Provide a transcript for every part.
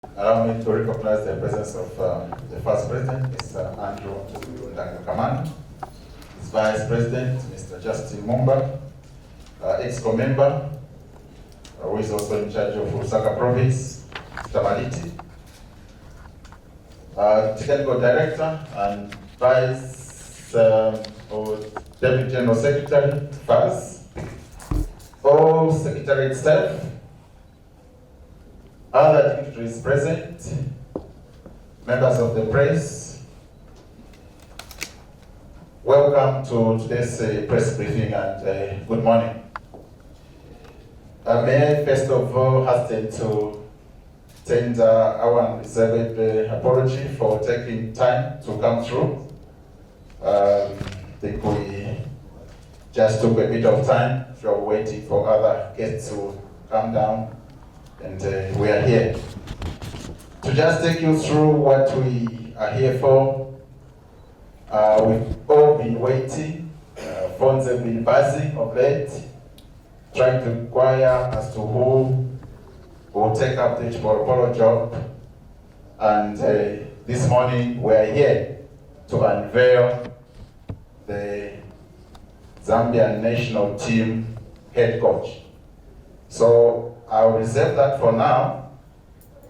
Allow me to recognize the presence of the first president, Mr. Andrew Ndangakaman, his vice president, Mr. Justin Mumba, EXCO member, who is also in charge of Lusaka province, Mr. Maliti, technical director and vice or deputy general secretary, FAS, all secretariat staff, other dignitaries present, members of the press, welcome to today's press briefing and good morning. May I first of all hasten to tender our unreserved apology for taking time to come through. I think we just took a bit of time while waiting for other guests to come down. And we are here to just take you through what we are here for. We've all been waiting. Phones have been buzzing of late, trying to inquire as to who will take up the Chipolopolo job. And this morning we are here to unveil the Zambian national team head coach. So I'll reserve that for now.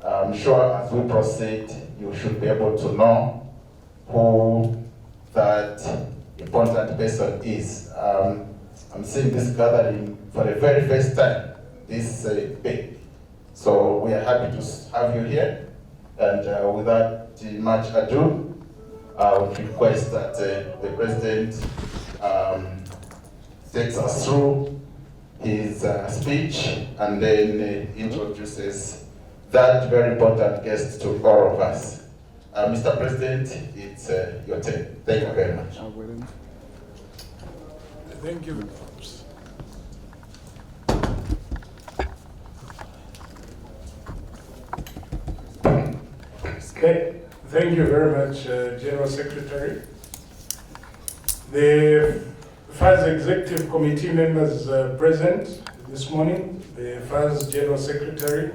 I'm sure as we proceed, you should be able to know who that important person is. I'm seeing this gathering for the very first time, this big. So we are happy to have you here. And without much ado, I would request that the President takes us through his speech and then introduces that very important guest to all of us. Mr. President, it's your turn. Thank you very much. Thank you. Thank you very much, General Secretary. The FAS Executive Committee members present this morning, the FAS General Secretary,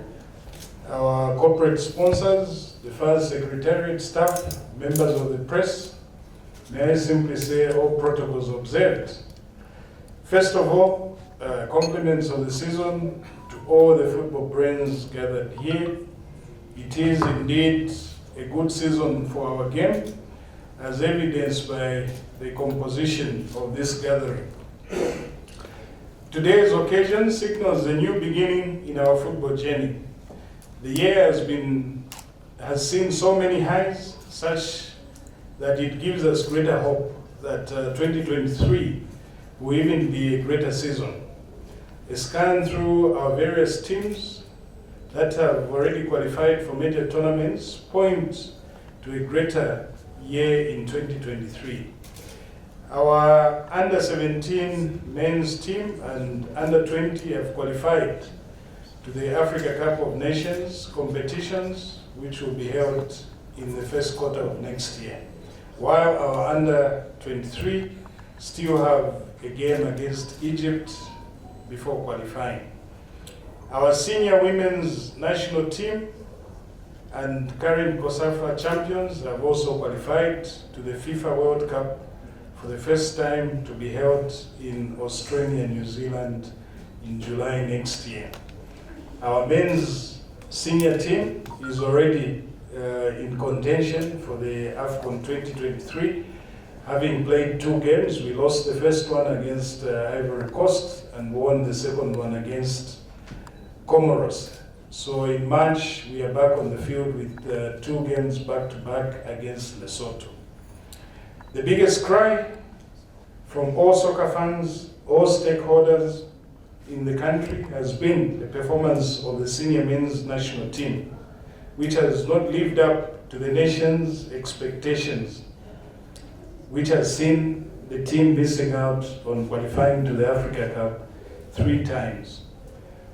our corporate sponsors, the FAS Secretariat staff, members of the press, may I simply say all protocols observed. First of all, compliments of the season to all the football brains gathered here. It is indeed a good season for our game, as evidenced by the composition of this gathering. Today's occasion signals a new beginning in our football journey. The year has seen so many highs, such that it gives us greater hope that 2023 will even be a greater season. A scan through our various teams that have already qualified for major tournaments point to a greater year in 2023. Our under-17 men's team and under-20 have qualified to the Africa Cup of Nations competitions, which will be held in the first quarter of next year, while our under-23 still have a game against Egypt before qualifying. Our senior women's national team and current COSAFA champions have also qualified to the FIFA World Cup for the first time, to be held in Australia, New Zealand in July next year. Our men's senior team is already in contention for the AFCON 2023, having played 2 games. We lost the first one against Ivory Coast and won the second one against Comoros. So in March, we are back on the field with 2 games back-to-back against Lesotho. The biggest cry from all soccer fans, all stakeholders in the country, has been the performance of the senior men's national team, which has not lived up to the nation's expectations, which has seen the team missing out on qualifying to the Africa Cup 3 times.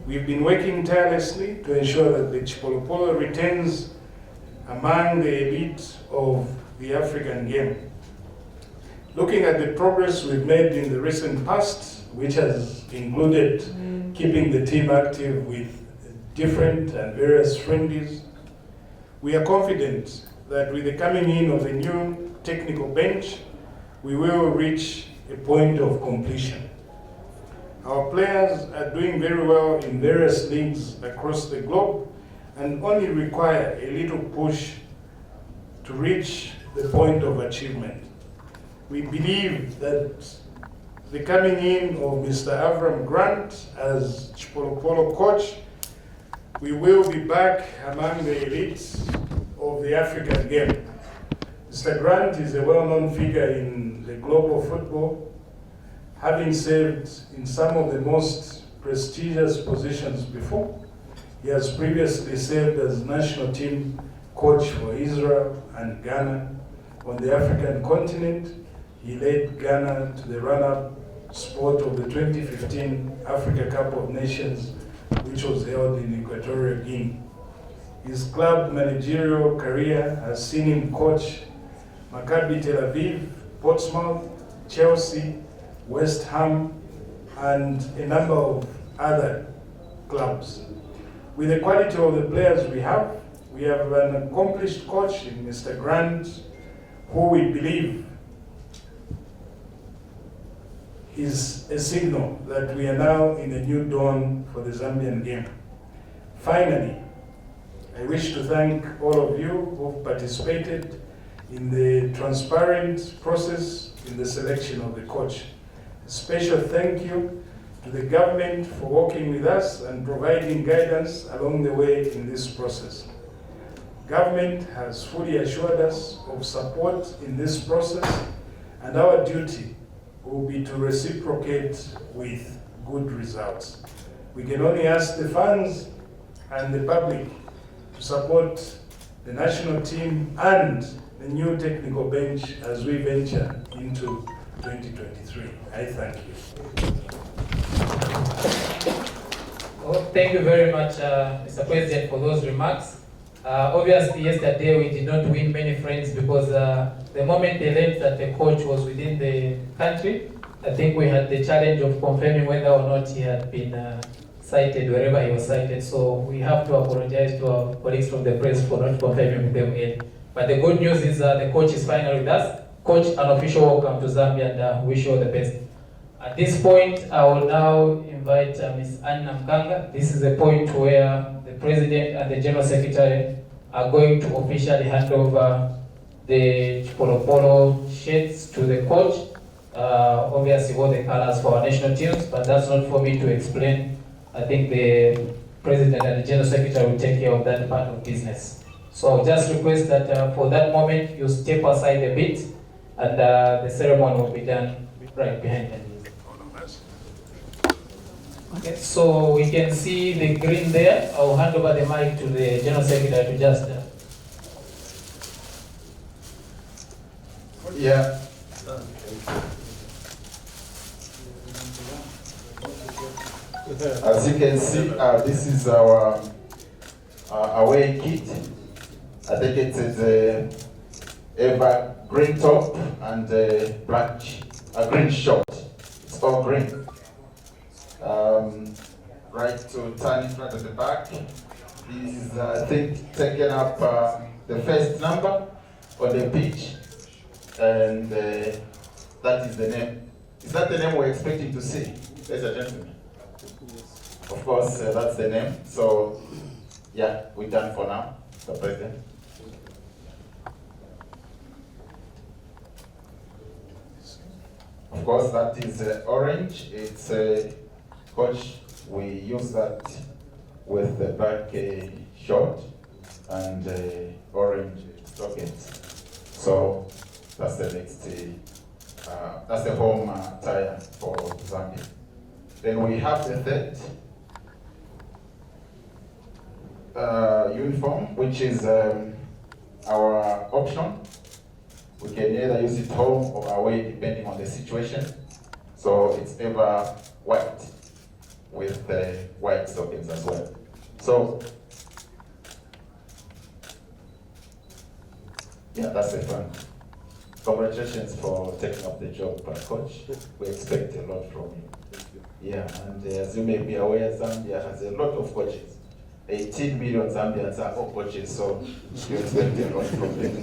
We've been working tirelessly to ensure that the Chipolopolo retains among the elite of the African game. Looking at the progress we've made in the recent past, which has included keeping the team active with different and various friendlies, We are confident that with the coming in of a new technical bench, we will reach a point of completion. Our players are doing very well in various leagues across the globe and only require a little push to reach the point of achievement. We believe that the coming in of Mr. Avram Grant as Chipolopolo coach, we will be back among the elites of the African game. Mr. Grant is a well-known figure in the global football, having served in some of the most prestigious positions before. He has previously served as national team coach for Israel and Ghana. On the African continent, he led Ghana to the run-up spot of the 2015 Africa Cup of Nations, which was held in Equatorial Guinea. His club managerial career has seen him coach Maccabi Tel Aviv, Portsmouth, Chelsea, West Ham, and a number of other clubs. With the quality of the players we have an accomplished coach in Mr. Grant, who we believe is a signal that we are now in a new dawn for the Zambian game. Finally, I wish to thank all of you who participated in the transparent process in the selection of the coach. A special thank you to the government for working with us and providing guidance along the way in this process. Government has fully assured us of support in this process, and our duty will be to reciprocate with good results. We can only ask the fans and the public to support the national team and the new technical bench as we venture into 2023. I thank you. Well, thank you very much, Mr. President, for those remarks. Obviously, yesterday we did not win many friends because the moment they learned that the coach was within the country, I think we had the challenge of confirming whether or not he had been cited wherever he was cited. So we have to apologize to our colleagues from the press for not confirming with them early. But the good news is the coach is finally with us. Coach, an official welcome to Zambia, and wish you all the best. At this point, I will now invite Ms. Anna Mkanga. This is the point where the President and the General Secretary are going to officially hand over the Chipolopolo shirts to the coach. Obviously, all the colors for our national teams, but that's not for me to explain. I think the President and the General Secretary will take care of that part of business. So I'll just request that for that moment, you step aside a bit, and the ceremony will be done right behind them. Okay, so we can see the green there. I'll hand over the mic to the General Secretary to just... Yeah. As you can see, this is our away kit. I think it is a green top and a green short. It's all green. Right to turn in front of the back. This is, I think, taking up the first number on the pitch, and that is the name. Is that the name we're expecting to see, ladies and gentlemen? Of course, that's the name. So, yeah, we're done for now, Mr. President. Of course, that is orange. It's coach. We use that with the black short and orange stockings. So that's the next. That's the home attire for Zambia. Then we have the third uniform, which is our option. We can either use it home or away depending on the situation. So it's ever white with white stockings as well. So yeah, that's the fun. Congratulations for taking up the job, Coach. We expect a lot from you. Yeah, and as you may be aware, Zambia has a lot of coaches. 18 million Zambians are all coaches, so you expect a lot from them.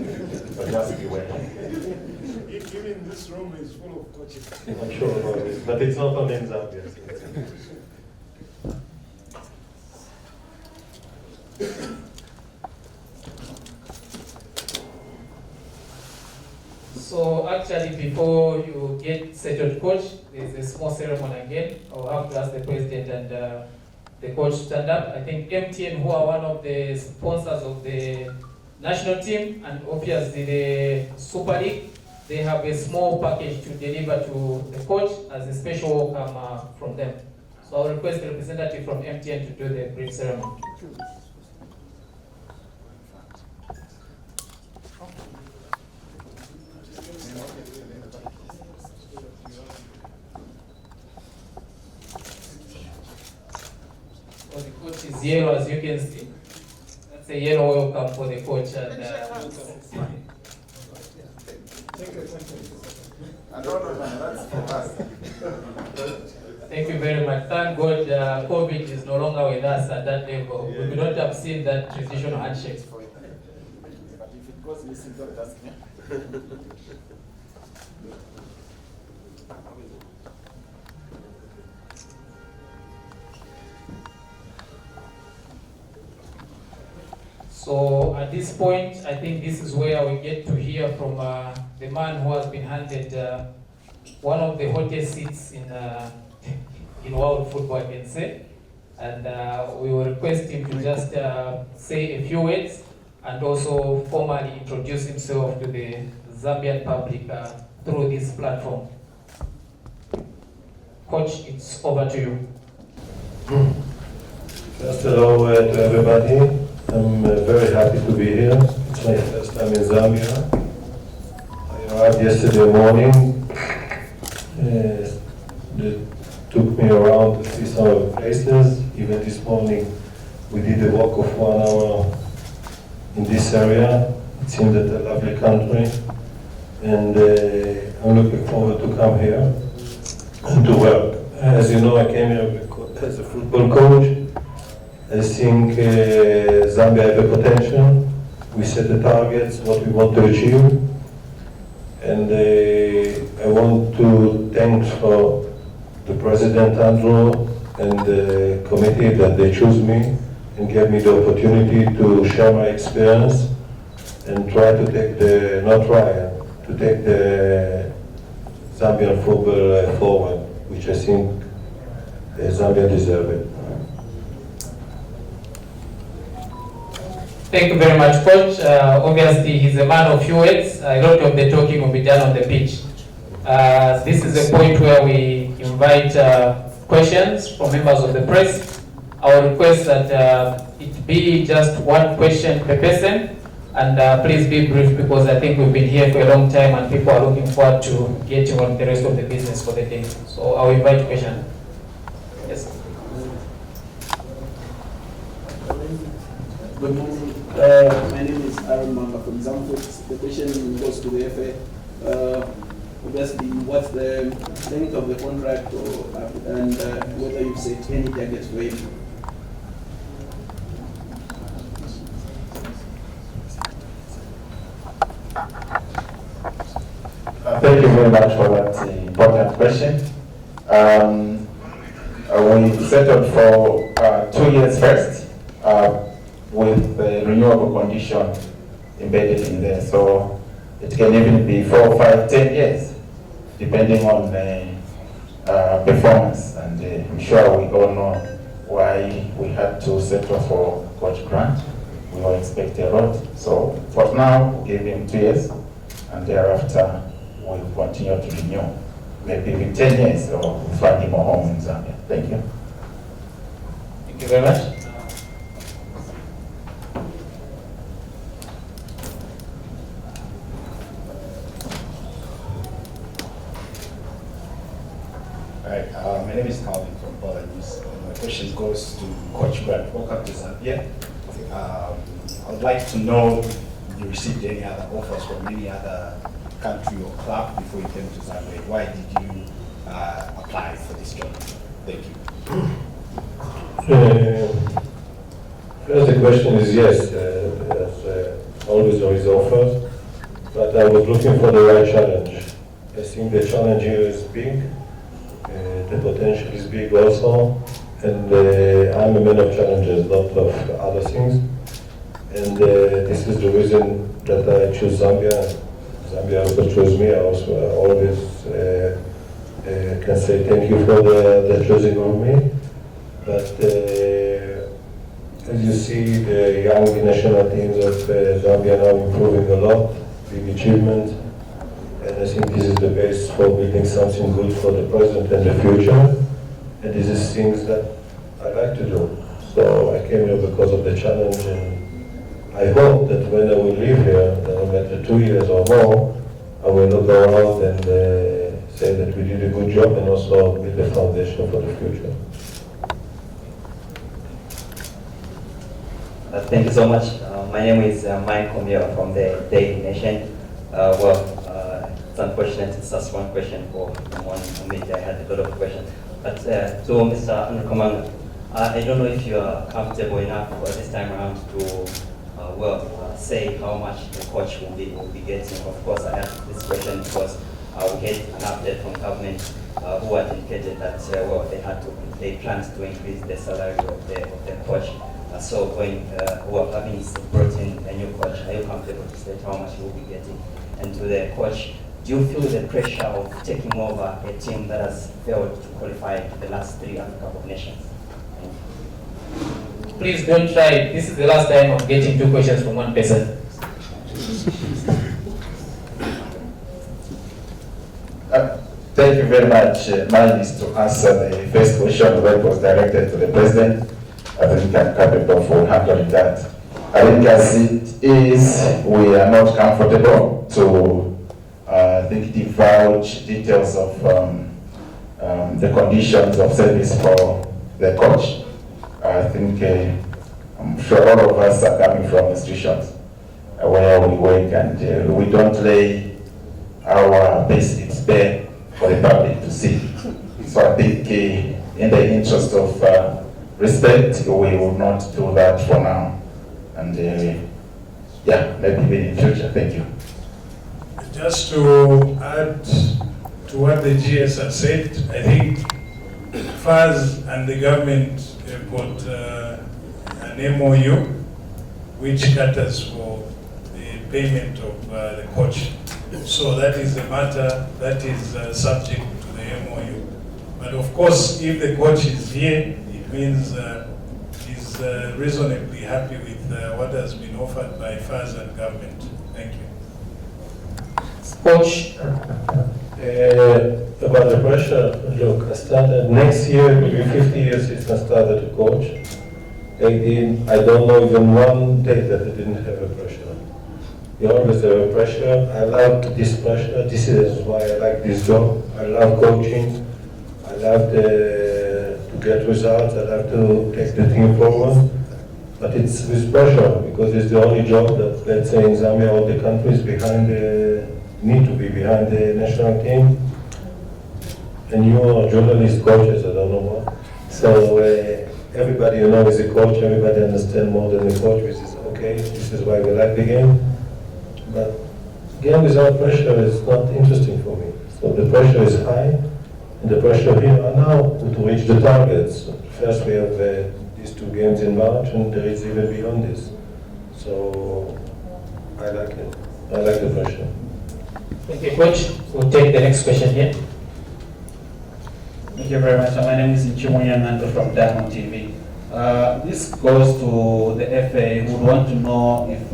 So just beware. Even this room is full of coaches. I'm sure about it, but it's not only in Zambia. So actually, before you get settled, coach, there's a small ceremony again. I'll have to ask the president and the coach to stand up. I think MTN, who are one of the sponsors of the national team and obviously the Super League, they have a small package to deliver to the coach as a special welcome from them. So I'll request the representative from MTN to do the brief ceremony. So the coach is yellow, as you can see. That's a yellow welcome for the coach. And, thank you very much. Thank God COVID is no longer with us at that level. We would not have seen that traditional handshakes for it. But if it goes missing, don't ask me. So at this point, I think this is where we get to hear from the man who has been handed one of the hottest seats in world football, I can say. And we will request him to just say a few words and also formally introduce himself to the Zambian public through this platform. Coach, it's over to you. First, hello to everybody. I'm very happy to be here. It's my first time in Zambia. I arrived yesterday morning. They took me around to see some of the places. Even this morning, we did a walk of 1 hour in this area. It seems that a lovely country. And I'm looking forward to come here and to work. As you know, I came here as a football coach. I think Zambia has a potential. We set the targets, what we want to achieve. And I want to thank for the President Andrew and the committee that they chose me and gave me the opportunity to share my experience and try to take to take the Zambian football forward, which I think Zambia deserves it. Thank you very much, Coach. Obviously, he's a man of few words. A lot of the talking will be done on the pitch. This is a point where we invite questions from members of the press. I will request that it be just one question per person, and please be brief because I think we've been here for a long time and people are looking forward to getting on the rest of the business for the day. So I'll invite questions. Yes. Good morning. My name is Avram Grant from Zambia. The question goes to the FA. Obviously, what's the length of the contract and whether you've set any targets for him? Thank you very much for that important question. We settled for 2 years first with the renewable condition embedded in there. So it can even be 4, 5, 10 years, depending on performance. And I'm sure we all know why we had to settle for Coach Grant. We were expecting a lot. So for now, we gave him 2 years, and thereafter we'll continue to renew. Maybe in 10 years, or we'll find him a home in Zambia. Thank you. Thank you very much. Hi, my name is Calvin from Poland News. My question goes to Coach Grant. Welcome to Zambia. I would like to know if you received any other offers from any other country or club before you came to Zambia. Why did you apply for this job? Thank you. First, the question is yes, always there is offers, but I was looking for the right challenge. I think the challenge here is big, the potential is big also, and I'm a man of challenges, not of other things. And this is the reason that I choose Zambia. Zambia also chose me. I also always can say thank you for the choosing of me. But as you see, the young national teams of Zambia now improving a lot, big achievement. And I think this is the base for building something good for the present and the future. And this is things that I like to do. So I came here because of the challenge, and I hope that when I will live here, no matter 2 years or more, I will look around and say that we did a good job and also build the foundation for the future. Thank you so much. My name is Mike Komio from the Daily Nation. It's unfortunate it's just one question for one media. I had a lot of questions. But to Mr. Nkomanga, I don't know if you are comfortable enough this time around to say how much the coach will be getting. Of course, I asked this question because we had an update from government who had indicated that they planned to increase the salary of the coach. So when having brought in a new coach, are you comfortable to state how much he will be getting? And to the coach, do you feel the pressure of taking over a team that has failed to qualify to the last 3 Africa Cup of Nations? Please don't try. This is the last time I'm getting 2 questions from one person. Thank you very much. Mine is to answer the first question that was directed to the President. I think I'm capable for handling that. I think as it is, we are not comfortable to divulge details of the conditions of service for the coach. I think I'm sure all of us are coming from institutions where we work, and we don't lay our payslips bare for the public to see. So I think in the interest of respect, we will not do that for now. And maybe in the future. Thank you. Just to add to what the GS has said, I think FAS and the government have got an MOU which caters for the payment of the coach. So that is a matter that is subject to the MOU. But of course, if the coach is here, it means he's reasonably happy with what has been offered by FAS and government. Thank you. Coach. About the pressure, look, I started next year, it will be 50 years since I started to coach. I don't know even one day that I didn't have a pressure. You always have a pressure. I love this pressure. This is why I like this job. I love coaching. I love to get results. I love to take the team forward. But it's with pressure because it's the only job that, let's say in Zambia, all the countries need to be behind the national team. And you are journalist coaches, I don't know what. So everybody you know is a coach, everybody understands more than the coach, which is okay. This is why we like the game. But game without pressure is not interesting for me. So the pressure is high, and the pressure here are now to reach the targets. First we have these 2 games in March, and there is even beyond this. So I like it. I like the pressure. Thank you, Coach. We'll take the next question here. Thank you very much. My name is Chimoya Nando from Diamond TV. This goes to the FA who would want to know if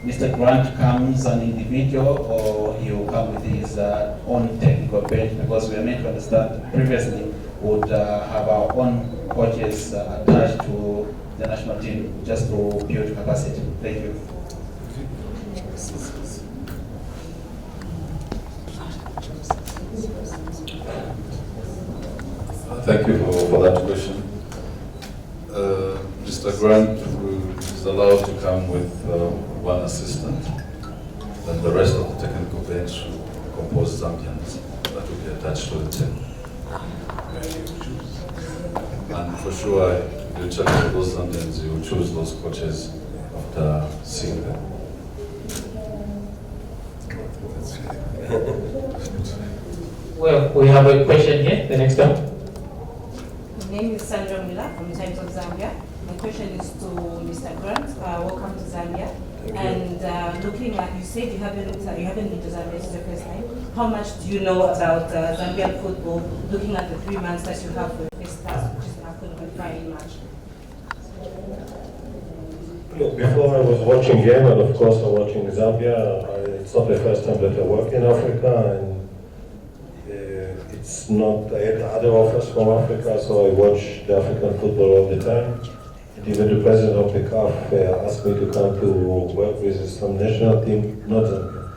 Mr. Grant comes an individual or he will come with his own technical bench, because we are meant to understand previously would have our own coaches attached to the national team just to build capacity. Thank you. Thank you for that question. Mr. Grant is allowed to come with 1 assistant, then the rest of the technical bench will compose Zambians that will be attached to the team. And for sure, you check out those Zambians, you choose those coaches after seeing them. Well, we have a question here, the next one. My name is Sandra Miller from Times of Zambia. My question is to Mr. Grant. Welcome to Zambia. And looking at, you said you haven't been to Zambia, this is the first time. How much do you know about Zambian football, looking at the 3 months that you have for this task, which is the African qualifying match? Look, before I was watching game, and of course I'm watching Zambia. It's not the first time that I work in Africa, and it's not, I had other offers from Africa, so I watch the African football all the time. And even the president of the CAF asked me to come to work with some national team, not Zambia.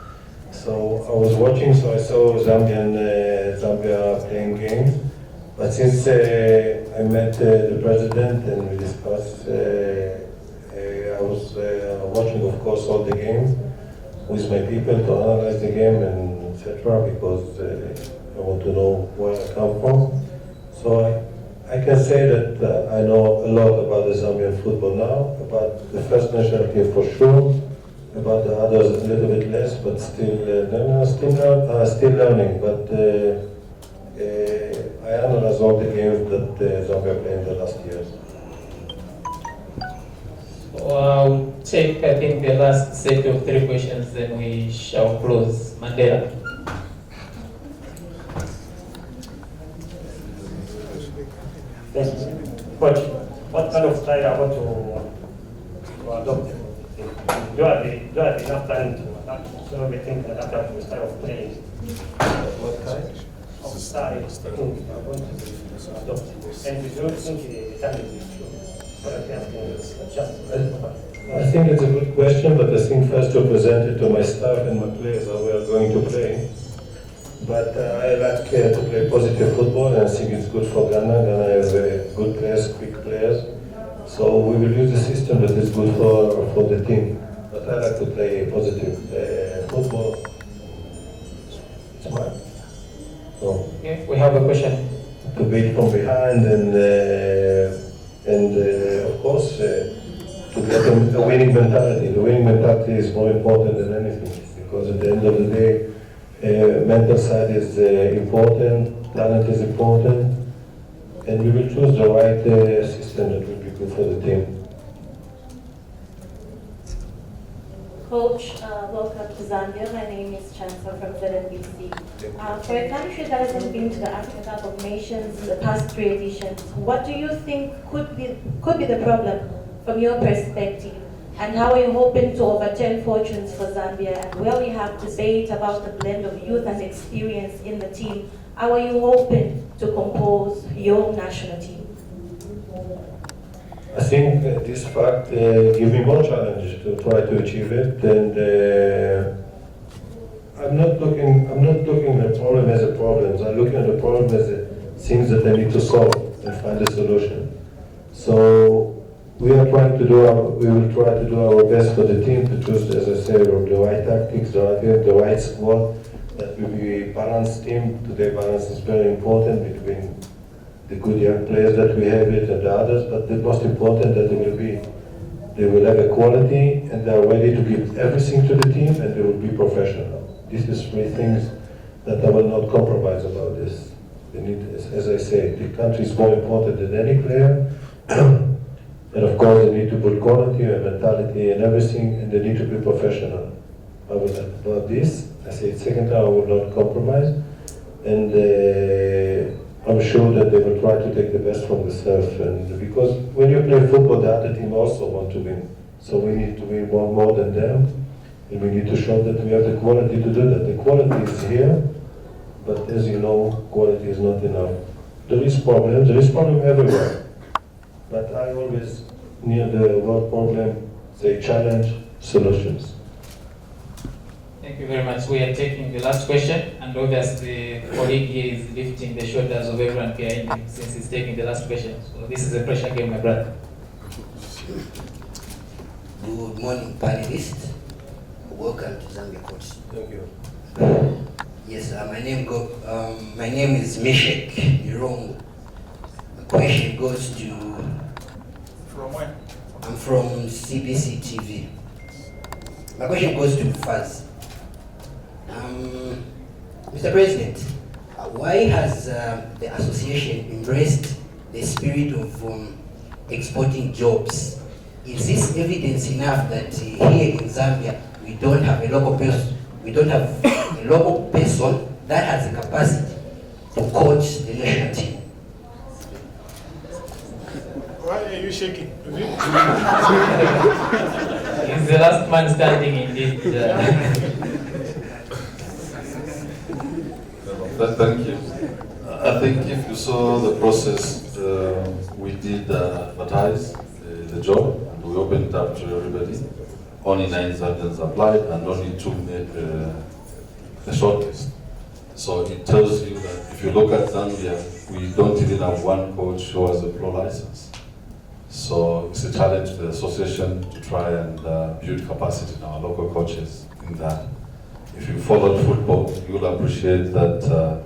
So I was watching, so I saw Zambia playing games. But since I met the president and we discussed, I was watching, of course, all the games with my people to analyze the game and etc. because I want to know where I come from. So I can say that I know a lot about the Zambian football now, about the first national team for sure, about the others a little bit less, but still learning. But I analyze all the games that Zambia played in the last years. I'll take, I think, the last set of 3 questions, then we shall close. Mandela. Yes. But what kind of style I want to adopt? Do I have enough time to adapt? So we think that after the style of playing, what kind of style I want to adopt? And we don't think the time is I think it's a good question, but I think first to present it to my staff and my players how we are going to play. But I like to play positive football, and I think it's good for Ghana. Ghana has good players, quick players. So we will use a system that is good for the team. But I like to play positive football. It's mine. So, Okay, we have a question. To beat from behind and of course to get a winning mentality. The winning mentality is more important than anything, because at the end of the day, mental side is important, talent is important, and we will choose the right system that will be good for the team. Coach, welcome to Zambia. My name is Chancellor from ZNBC. For a country that hasn't been to the African Cup of Nations in the past 3 editions, what do you think could be the problem from your perspective? And how are you hoping to overturn fortunes for Zambia? And where we have debate about the blend of youth and experience in the team, how are you hoping to compose your national team? I think this fact gives me more challenge to try to achieve it, and I'm not looking at the problem as a problem. I'm looking at the problem as things that I need to solve and find a solution. So we will try to do our best for the team to choose, as I said, the right tactics, the right squad, that will be a balanced team. Today, balance is very important between the good young players that we have and the others, but the most important that they will have a quality and they are ready to give everything to the team, and they will be professional. This is 3 things that I will not compromise about this. They need, as I say, the country is more important than any player. And of course, they need to put quality and mentality and everything, and they need to be professional. I will not about this. I say second time I will not compromise, and I'm sure that they will try to take the best from themselves. And because when you play football, the other team also want to win. So we need to win more than them, and we need to show that we have the quality to do that. The quality is here, but as you know, quality is not enough. There is problem everywhere. But I always, near the word problem, say challenge, solutions. Thank you very much. We are taking the last question, and obviously the colleague here is lifting the shoulders of everyone behind him since he's taking the last question. So this is a pressure game, my brother. Good morning, panelists. Welcome to Zambia Coach. Thank you. Yes, my name is Meshek Mirongo. My question goes to... From where? I'm from CBC TV. My question goes to Faz. Mr. President, why has the association embraced the spirit of exporting jobs? Is this evidence enough that here in Zambia we don't have a local person? We don't have a local person that has the capacity to coach the national team. Why are you shaking? He's the last man standing indeed. Thank you. I think if you saw the process, we did advertise the job and we opened it up to everybody. Only 9 Zambians applied and only 2 made the shortlist. So it tells you that if you look at Zambia, we don't even have one coach who has a pro license. So it's a challenge to the association to try and build capacity in our local coaches in that. If you followed football, you'll appreciate that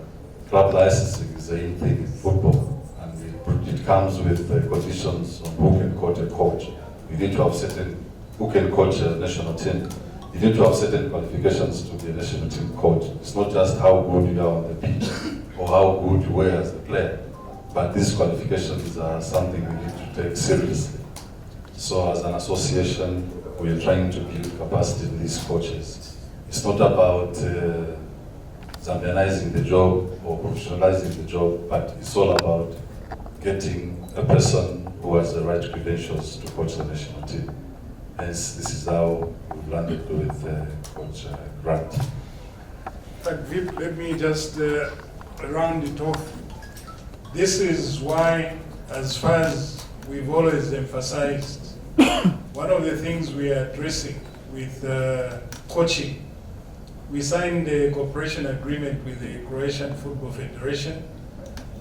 club licensing is the in thing in football. And it comes with the conditions on who can coach a coach. You need to have certain, who can coach a national team. You need to have certain qualifications to be a national team coach. It's not just how good you are on the pitch or how good you were as a player, but these qualifications are something we need to take seriously. So as an association, we are trying to build capacity in these coaches. It's not about Zambianizing the job or professionalizing the job, but it's all about getting a person who has the right credentials to coach the national team. Hence, this is how we've landed with Coach Grant. But Vip, let me just round it off. This is why, as far as we've always emphasized, one of the things we are addressing with coaching, we signed a cooperation agreement with the Croatian Football Federation.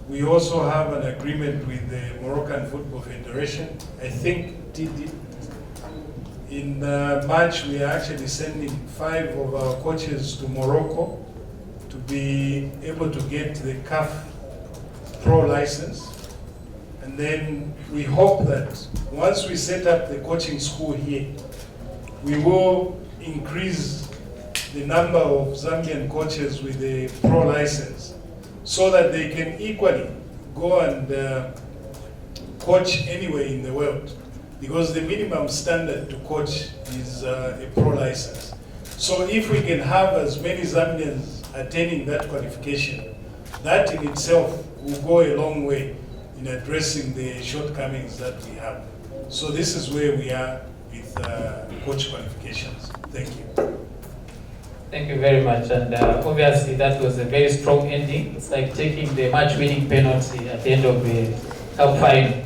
We also have an agreement with the Moroccan Football Federation. I think in March we are actually sending 5 of our coaches to Morocco to be able to get the CAF Pro license. And then we hope that once we set up the coaching school here, we will increase the number of Zambian coaches with a pro license so that they can equally go and coach anywhere in the world, because the minimum standard to coach is a pro license. So if we can have as many Zambians attaining that qualification, that in itself will go a long way in addressing the shortcomings that we have. So this is where we are with coach qualifications. Thank you. Thank you very much. And obviously that was a very strong ending. It's like taking the match-winning penalty at the end of the cup final.